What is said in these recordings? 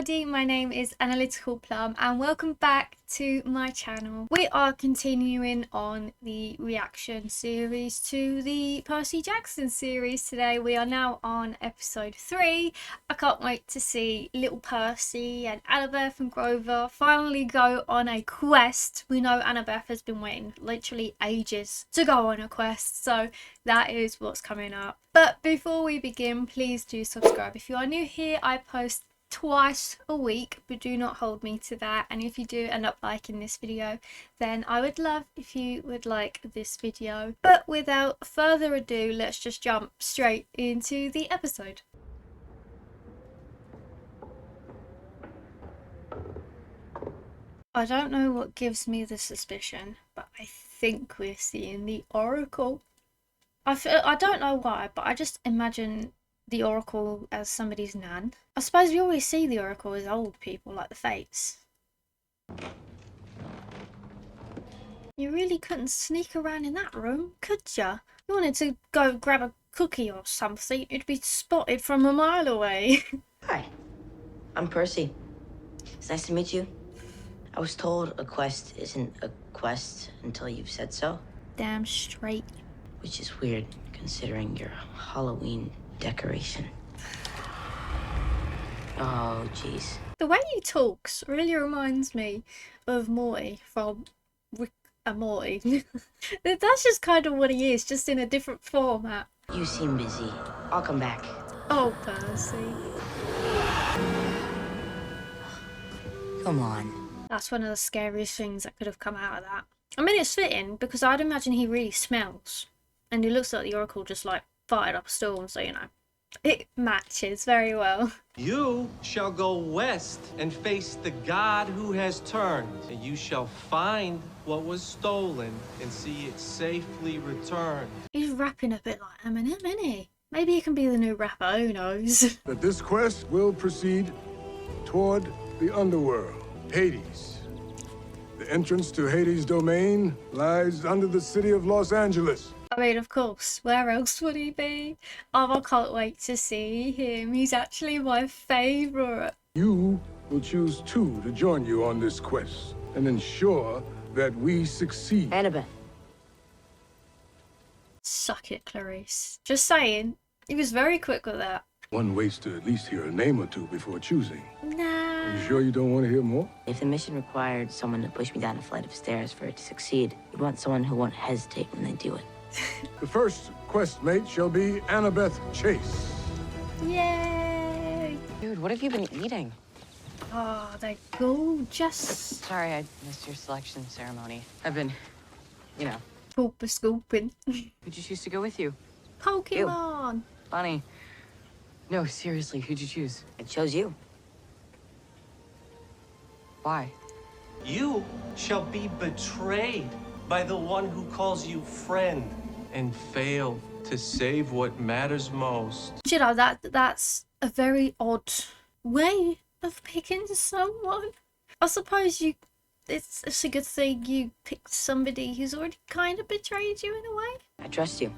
everybody, my name is Analyticalplum and welcome back to my channel. We are continuing on the reaction series to the Percy Jackson series today. We are now on episode 3. I can't wait to see little Percy and Annabeth and Grover finally go on a quest. We know Annabeth has been waiting literally ages to go on a quest, so that is what's coming up. But before we begin, please do subscribe. If you are new here, I post twice a week, but do not hold me to that. And if you do end up liking this video, then I would love if you would like this video. But without further ado, let's just jump straight into the episode. I don't know what gives me the suspicion, but I think we're seeing the Oracle. I don't know why, but I just imagine the Oracle as somebody's nan. I suppose we always see the Oracle as old people, like the Fates. You really couldn't sneak around in that room, could ya? You wanted to go grab a cookie or something, you'd be spotted from a mile away. Hi, I'm Percy. It's nice to meet you. I was told a quest isn't a quest until you've said so. Damn straight. Which is weird, considering your Halloween decoration. Oh, jeez. The way he talks really reminds me of Morty from Rick and Morty. That's just kind of what he is, just in a different format. You seem busy. I'll come back. Oh, Percy. Come on. That's one of the scariest things that could have come out of that. I mean, it's fitting, because I'd imagine he really smells. And it looks like the Oracle just, like, fired up a storm, so, you know. It matches very well. You shall go west and face the god who has turned, and you shall find what was stolen and see it safely returned. He's rapping a bit like Eminem, isn't he? Maybe he can be the new rapper, who knows? That this quest will proceed toward the underworld, Hades. The entrance to Hades' domain lies under the city of Los Angeles. I mean, of course, where else would he be? Oh, I can't wait to see him. He's actually my favourite. You will choose 2 to join you on this quest and ensure that we succeed. Annabeth. Suck it, Clarice. Just saying, he was very quick with that. One waits to at least hear a name or 2 before choosing. Nah. Are you sure you don't want to hear more? If the mission required someone to push me down a flight of stairs for it to succeed, you'd want someone who won't hesitate when they do it. The first quest mate shall be Annabeth Chase. Yay! Dude, what have you been eating? Oh, they're gorgeous. Sorry, I missed your selection ceremony. I've been, you know. Pooper scooping. Who'd you choose to go with you? Pokemon! Funny. No, seriously, who'd you choose? I chose you. Why? You shall be betrayed by the one who calls you friend and fail to save what matters most. You know, that's a very odd way of picking someone. I suppose it's a good thing you picked somebody who's already kind of betrayed you in a way. I trust you.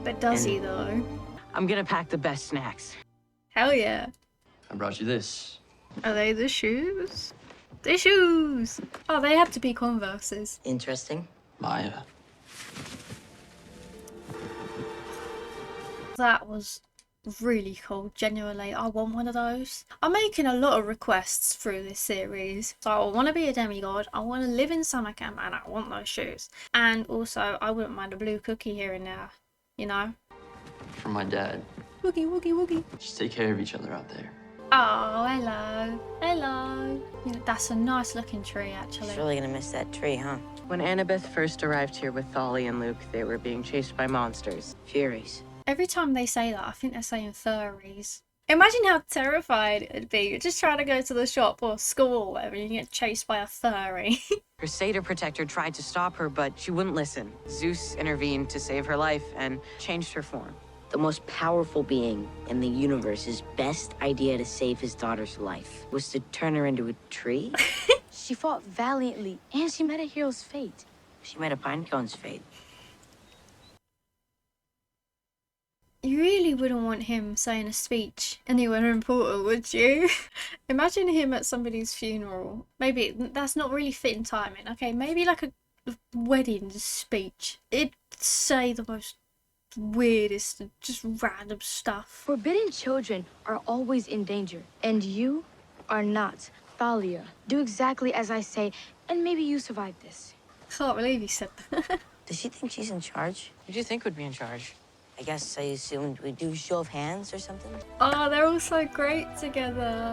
But does he though? I'm gonna pack the best snacks. Hell yeah. I brought you this. Are they the shoes? The shoes! Oh, they have to be Converses. Interesting. Maya. That was really cool, genuinely. I want one of those. I'm making a lot of requests through this series. So I want to be a demigod, I want to live in summer camp, and I want those shoes. And also, I wouldn't mind a blue cookie here and there, you know? From my dad. Woogie, woogie, woogie. Just take care of each other out there. Oh, hello. Hello. You know, that's a nice looking tree, actually. She's really gonna miss that tree, huh? When Annabeth first arrived here with Tholly and Luke, they were being chased by monsters. Furies. Every time they say that, I think they're saying furries. Imagine how terrified it'd be. You're just trying to go to the shop or school or whatever, and you get chased by a furry. Her Satyr protector tried to stop her, but she wouldn't listen. Zeus intervened to save her life and changed her form. The most powerful being in the universe's best idea to save his daughter's life was to turn her into a tree? She fought valiantly, and she met a hero's fate. She met a pinecone's fate. You You really wouldn't want him saying a speech anywhere important, would you? Imagine him at somebody's funeral. Maybe that's not really fitting timing. Okay, maybe like a wedding speech. It'd say the most weirdest, just random stuff. Forbidden children are always in danger, and you are not. Thalia, do exactly as I say, and maybe you survive this. Can't believe you said that. Does she think she's in charge? Who do you think would be in charge? I guess I assumed we'd do show of hands or something. Oh, they're all so great together.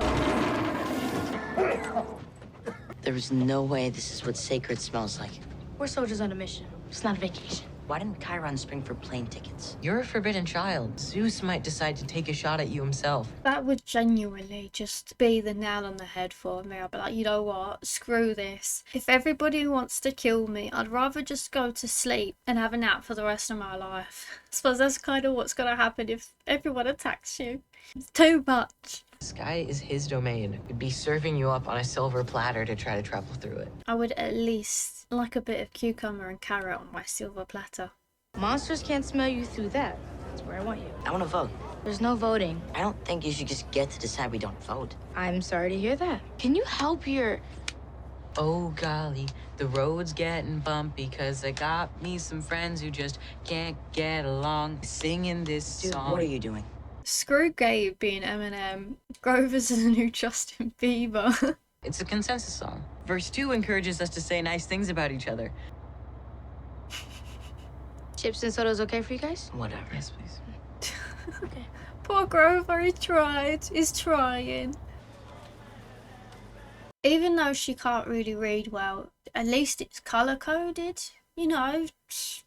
There was no way this is what sacred smells like. We're soldiers on a mission. It's not a vacation. Why didn't Chiron spring for plane tickets? You're a forbidden child. Zeus might decide to take a shot at you himself. That would genuinely just be the nail on the head for me. I'd be like, you know what? Screw this. If everybody wants to kill me, I'd rather just go to sleep and have a nap for the rest of my life. I suppose that's kind of what's going to happen if everyone attacks you. It's too much. The sky is his domain. He'd be serving you up on a silver platter to try to travel through it. I would at least like a bit of cucumber and carrot on my silver platter. Monsters can't smell you through that. That's where I want you. I want to vote. There's no voting. I don't think you should just get to decide we don't vote. I'm sorry to hear that. Can you help your... Oh golly, the road's getting bumpy cause I got me some friends who just can't get along singing this Dude, song. what are you doing? Screw Gabe being Eminem. Grover's the new Justin Bieber. It's a consensus song. Verse 2 encourages us to say nice things about each other. Chips and soda's okay for you guys? Whatever. Yes, please. Okay. Poor Grover, he tried. He's trying. Even though she can't really read well, at least it's colour coded. You know,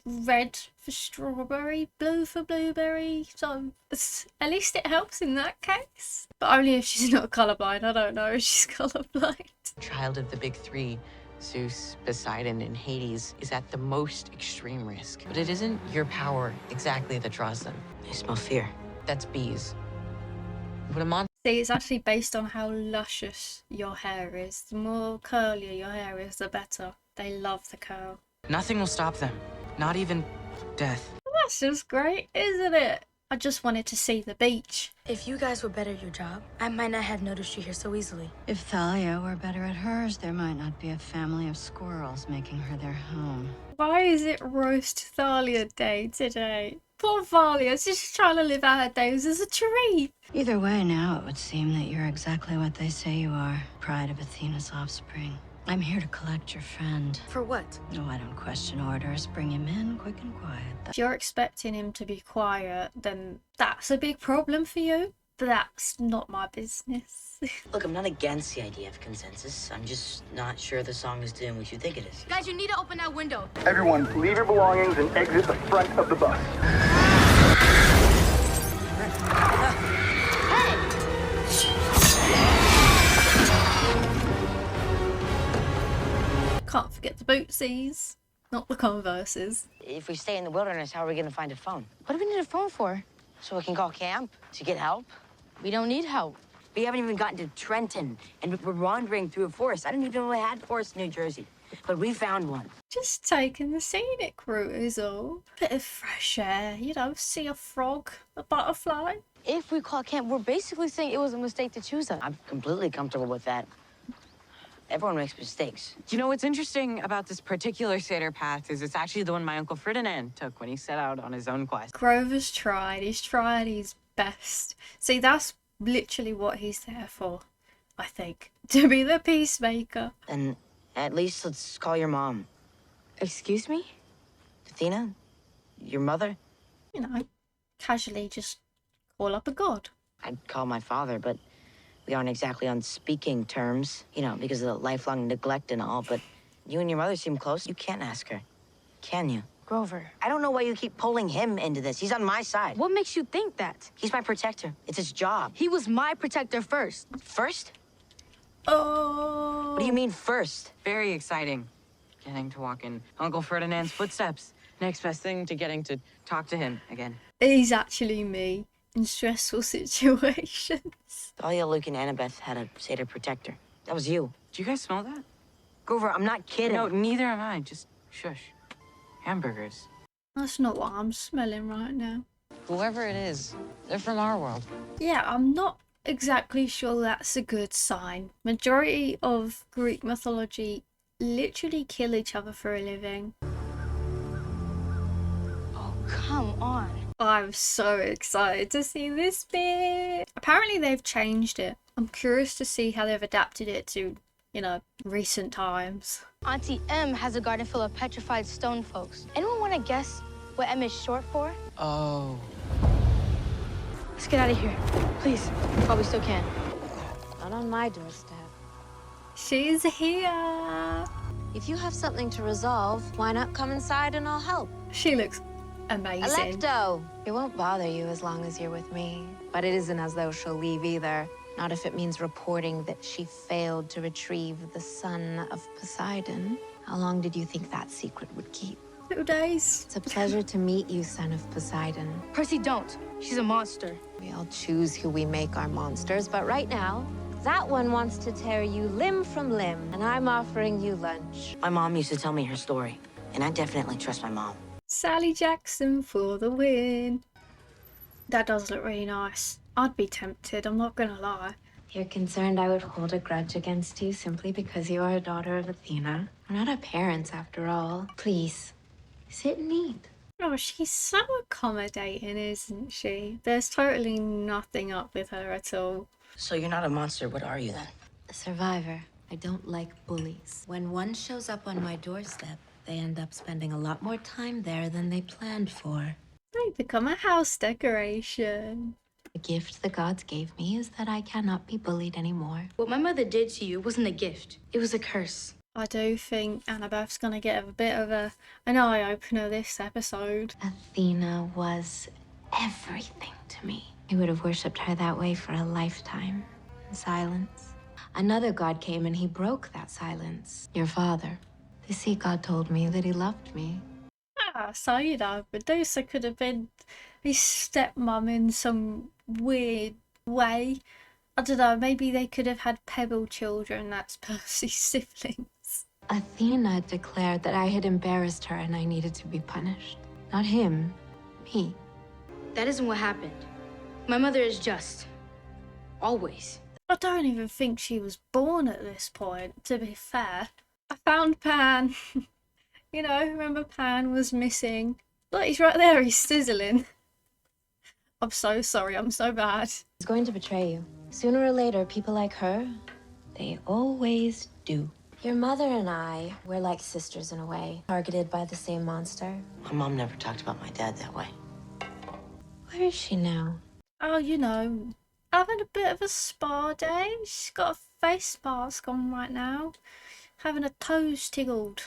red for strawberry, blue for blueberry. So at least it helps in that case. But only if she's not colourblind. I don't know if she's colourblind. Child of the big three, Zeus, Poseidon, and Hades is at the most extreme risk. But it isn't your power exactly that draws them. I smell fear. That's bees. But a monster See, it's actually based on how luscious your hair is. The more curlier your hair is, the better. They love the curl. Nothing will stop them. Not even death. That's just great, isn't it? I just wanted to see the beach. If you guys were better at your job, I might not have noticed you here so easily. If Thalia were better at hers, there might not be a family of squirrels making her their home. Why is it Roast Thalia Day today? Poor Thalia, she's just trying to live out her days as a tree. Either way, now it would seem that you're exactly what they say you are. Pride of Athena's offspring. I'm here to collect your friend. For what? No, I don't question orders. Bring him in quick and quiet. If you're expecting him to be quiet, then that's a big problem for you. But that's not my business. Look, I'm not against the idea of consensus. I'm just not sure the song is doing what you think it is. Guys, you need to open that window. Everyone, leave your belongings and exit the front of the bus. Can't forget the bootsies. Not the Converses. If we stay in the wilderness, how are we going to find a phone? What do we need a phone for? So we can call camp to get help? We don't need help. We haven't even gotten to Trenton, and we're wandering through a forest. I didn't even know we had forests in New Jersey, but we found one. Just taking the scenic route is all. Bit of fresh air, you know, see a frog, a butterfly. If we call camp, we're basically saying it was a mistake to choose us. I'm completely comfortable with that. Everyone makes mistakes. You know what's interesting about this particular Seder path is it's actually the one my Uncle Ferdinand took when he set out on his own quest. Grover's tried his best. See, that's literally what he's there for, I think. To be the peacemaker. Then at least let's call your mom. Excuse me? Athena? Your mother? You know, casually just call up a god. I'd call my father, but we aren't exactly on speaking terms, you know, because of the lifelong neglect and all, but you and your mother seem close. You can't ask her, can you? Grover. I don't know why you keep pulling him into this. He's on my side. What makes you think that? He's my protector. It's his job. He was my protector first. First? Oh. What do you mean first? Very exciting. Getting to walk in Uncle Ferdinand's footsteps. Next best thing to getting to talk to him again. He's actually me in stressful situations. Thalia, Luke, and Annabeth had a Seder protector. That was you. Do you guys smell that? Grover, I'm not kidding. No, neither am I. Just shush. Hamburgers. That's not what I'm smelling right now. Whoever it is, they're from our world. Yeah, I'm not exactly sure that's a good sign. Majority of Greek mythology literally kill each other for a living. Oh, come on. I'm so excited to see this bit. Apparently they've changed it. I'm curious to see how they've adapted it to, you know, recent times. Auntie M has a garden full of petrified stone folks. Anyone want to guess what M is short for? Oh. Let's get out of here, please, while we still can. Not on my doorstep. She's here. If you have something to resolve, why not come inside and I'll help? She looks amazing. Alecto! It won't bother you as long as you're with me. But it isn't as though she'll leave either. Not if it means reporting that she failed to retrieve the son of Poseidon. How long did you think that secret would keep? 2 days. It's a pleasure to meet you, son of Poseidon. Percy, don't. She's a monster. We all choose who we make our monsters, but right now, that one wants to tear you limb from limb, and I'm offering you lunch. My mom used to tell me her story, and I definitely trust my mom. Sally Jackson for the win. That does look really nice. I'd be tempted, I'm not gonna lie. You're concerned I would hold a grudge against you simply because you are a daughter of Athena. We're not our parents, after all. Please, sit and eat. Oh, she's so accommodating, isn't she? There's totally nothing up with her at all. So you're not a monster, what are you then? A survivor. I don't like bullies. When one shows up on my doorstep, they end up spending a lot more time there than they planned for. They become a house decoration. The gift the gods gave me is that I cannot be bullied anymore. What my mother did to you wasn't a gift. It was a curse. I do think Annabeth's gonna get a bit of an eye-opener this episode. Athena was everything to me. I would have worshipped her that way for a lifetime. In silence. Another god came and he broke that silence. Your father. The sea god told me that he loved me. Ah, so you know, Medusa could have been his stepmom in some weird way. I don't know, maybe they could have had pebble children, that's Percy's siblings. Athena declared that I had embarrassed her and I needed to be punished. Not him, me. That isn't what happened. My mother is just. Always. I don't even think she was born at this point, to be fair. I found Pan. You know, remember Pan was missing. Look, he's right there, he's sizzling. I'm so sorry, I'm so bad. He's going to betray you. Sooner or later, people like her, they always do. Your mother and I, we're like sisters in a way, targeted by the same monster. My mom never talked about my dad that way. Where is she now? Oh, you know, having a bit of a spa day. She's got a face mask on right now. Having her toes tickled.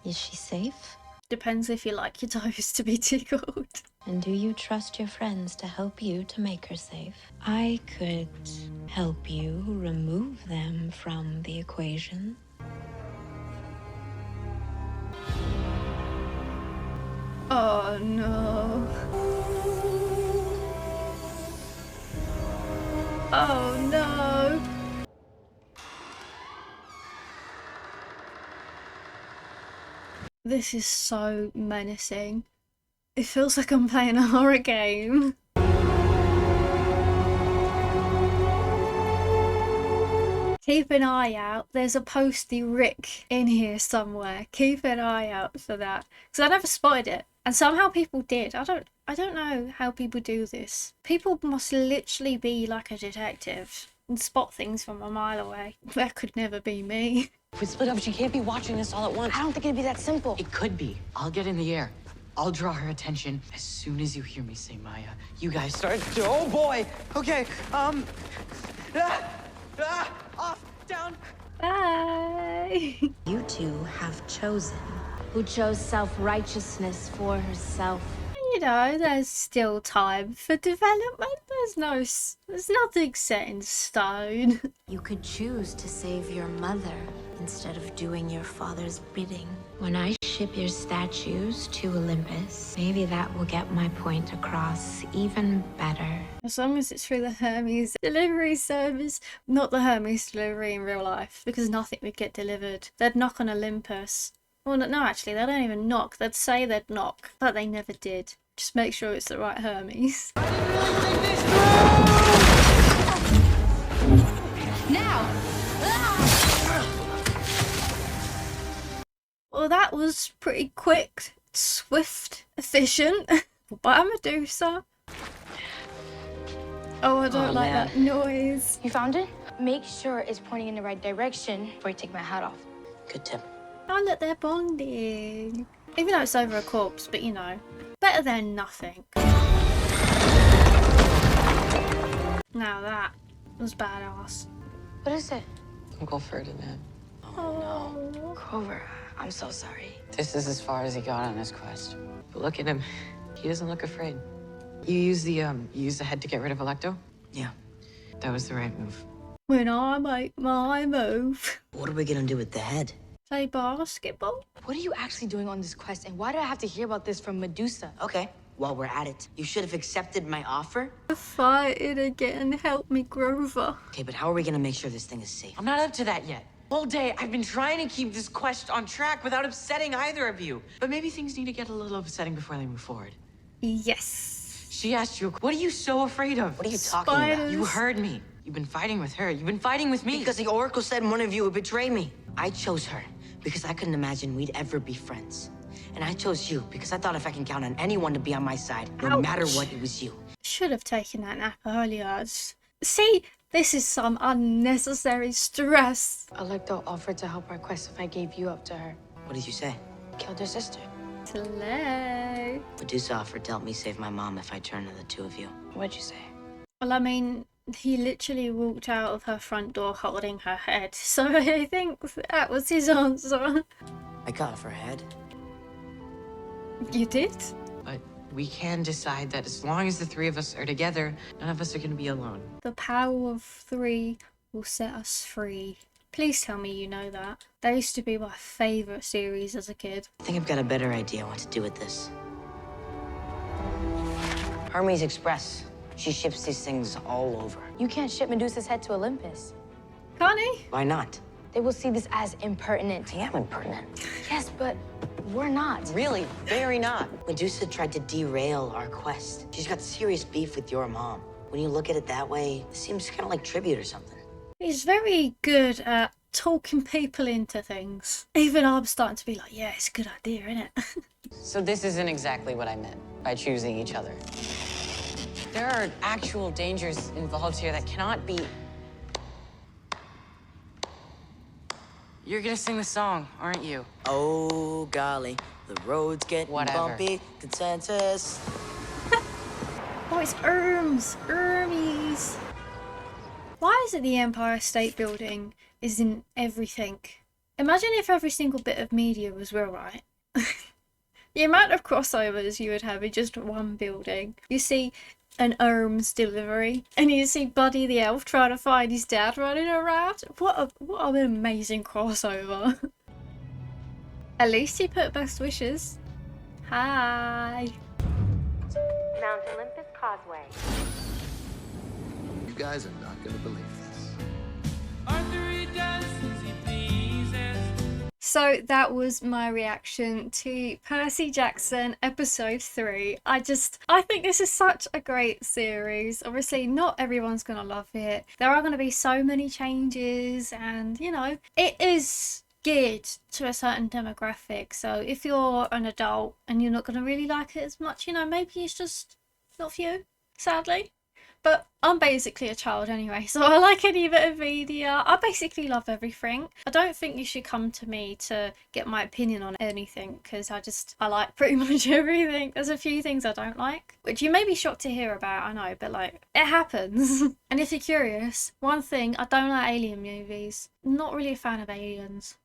Is she safe? Depends if you like your toes to be tickled. And do you trust your friends to help you to make her safe? I could help you remove them from the equation. Oh no. Oh no. This is so menacing. It feels like I'm playing a horror game. Keep an eye out. There's a posty Rick in here somewhere. Keep an eye out for that. Because I never spotted it. And somehow people did. I don't know how people do this. People must literally be like a detective and spot things from a mile away. That could never be me. If we split up, she can't be watching this all at once. I don't think it'd be that simple. It could be. I'll get in the air. I'll draw her attention as soon as you hear me say Maya. You guys start. Oh boy. Okay. Off, down. Bye. You two have chosen. Who chose self-righteousness for herself. You know, there's still time for development. There's nothing set in stone. You could choose to save your mother instead of doing your father's bidding. When I ship your statues to Olympus, maybe that will get my point across even better. As long as it's through the Hermes delivery service, not the Hermes delivery in real life, because nothing would get delivered. They'd knock on Olympus. Well, no, actually, they don't even knock. They'd say they'd knock, but they never did. Just make sure it's the right Hermes. Now! Well, that was pretty quick, swift, efficient. By Medusa. Oh, I don't like that noise. You found it? Make sure it's pointing in the right direction before I take my hat off. Good tip. Oh, look, they're bonding. Even though it's over a corpse, but you know, better than nothing. Now that was badass. What is it? Uncle Ferdinand. Oh, Grover, I'm so sorry. This is as far as he got on his quest. But look at him. He doesn't look afraid. You use the head to get rid of Electo? Yeah. That was the right move. when I make my move. What are we gonna do with the head? Play basketball? What are you actually doing on this quest, and why do I have to hear about this from Medusa? Okay, while we're at it, you should have accepted my offer. Fight it again. Help me, Grover. Okay, but how are we gonna make sure this thing is safe? I'm not up to that yet. All day, I've been trying to keep this quest on track without upsetting either of you. But maybe things need to get a little upsetting before they move forward. Yes. She asked you, what are you so afraid of? What are you talking about? You heard me. You've been fighting with her. You've been fighting with me. Because the Oracle said one of you would betray me. I chose her because I couldn't imagine we'd ever be friends. And I chose you because I thought if I can count on anyone to be on my side, no matter what, it was you. Should have taken that nap earlier. See, this is some unnecessary stress. Electo offered to help our quest if I gave you up to her. What did you say? Killed her sister. Slay. Medusa offered to help me save my mom if I turned to the two of you. What'd you say? Well, I mean, he literally walked out of her front door holding her head. So I think that was his answer. I cut off her head. You did? But we can decide that as long as the three of us are together, none of us are going to be alone. The power of 3 will set us free. Please tell me you know that. That used to be my favourite series as a kid. I think I've got a better idea what to do with this. Hermes Express. She ships these things all over. You can't ship Medusa's head to Olympus. Can't he? Why not? They will see this as impertinent. I am impertinent. Yes, but we're not. Really, very not. Medusa tried to derail our quest. She's got serious beef with your mom. When you look at it that way, it seems kind of like tribute or something. He's very good at talking people into things. Even I'm starting to be like, yeah, it's a good idea, isn't it? So this isn't exactly what I meant by choosing each other. There are actual dangers involved here that cannot be... You're gonna sing the song, aren't you? Oh, golly. The road's getting Whatever. bumpy. Consensus. Oh, it's Hermes. Why is it the Empire State Building is in everything? Imagine if every single bit of media was real, right? The amount of crossovers you would have in just one building. You see an Hermes delivery, and you see Buddy the elf trying to find his dad running around. What an amazing crossover. At least he put best wishes. Hi. Mount Olympus Causeway. You guys are not gonna believe this. So that was my reaction to Percy Jackson episode 3. I think this is such a great series. Obviously not everyone's gonna love it. There are gonna be so many changes, and you know, it is geared to a certain demographic. So if you're an adult and you're not gonna really like it as much, you know, maybe it's just not for you, sadly. But I'm basically a child anyway, so I like any bit of media. I basically love everything. I don't think you should come to me to get my opinion on anything, because I like pretty much everything. There's a few things I don't like, which you may be shocked to hear about, I know, but like, it happens. And if you're curious, one thing, I don't like alien movies. Not really a fan of aliens.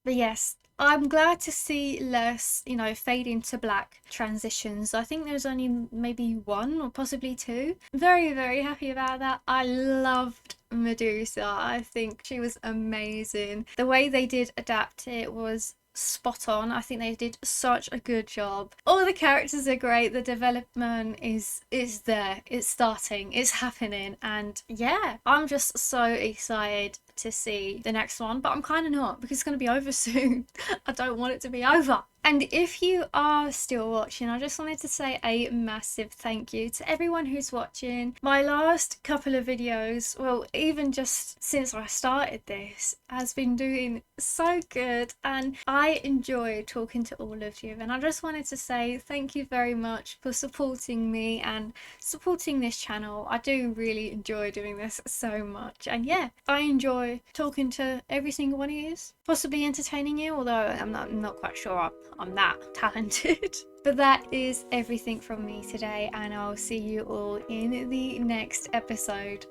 But yes, I'm glad to see less, you know, fade into black transitions. I think there's only maybe 1 or possibly 2. Very, very happy about that. I loved Medusa. I think she was amazing. The way they did adapt it was spot on. I think they did such a good job. All the characters are great. The development is there. It's starting. It's happening. And yeah, I'm just so excited to see the next one, but I'm kind of not, because it's going to be over soon. I don't want it to be over. And if you are still watching, I just wanted to say a massive thank you to everyone who's watching. My last couple of videos, well, even just since I started this, has been doing so good, and I enjoy talking to all of you. And I just wanted to say thank you very much for supporting me and supporting this channel. I do really enjoy doing this so much, and yeah, I enjoy talking to every single one of you, possibly entertaining you, although I'm not quite sure I'm that talented. But that is everything from me today, and I'll see you all in the next episode.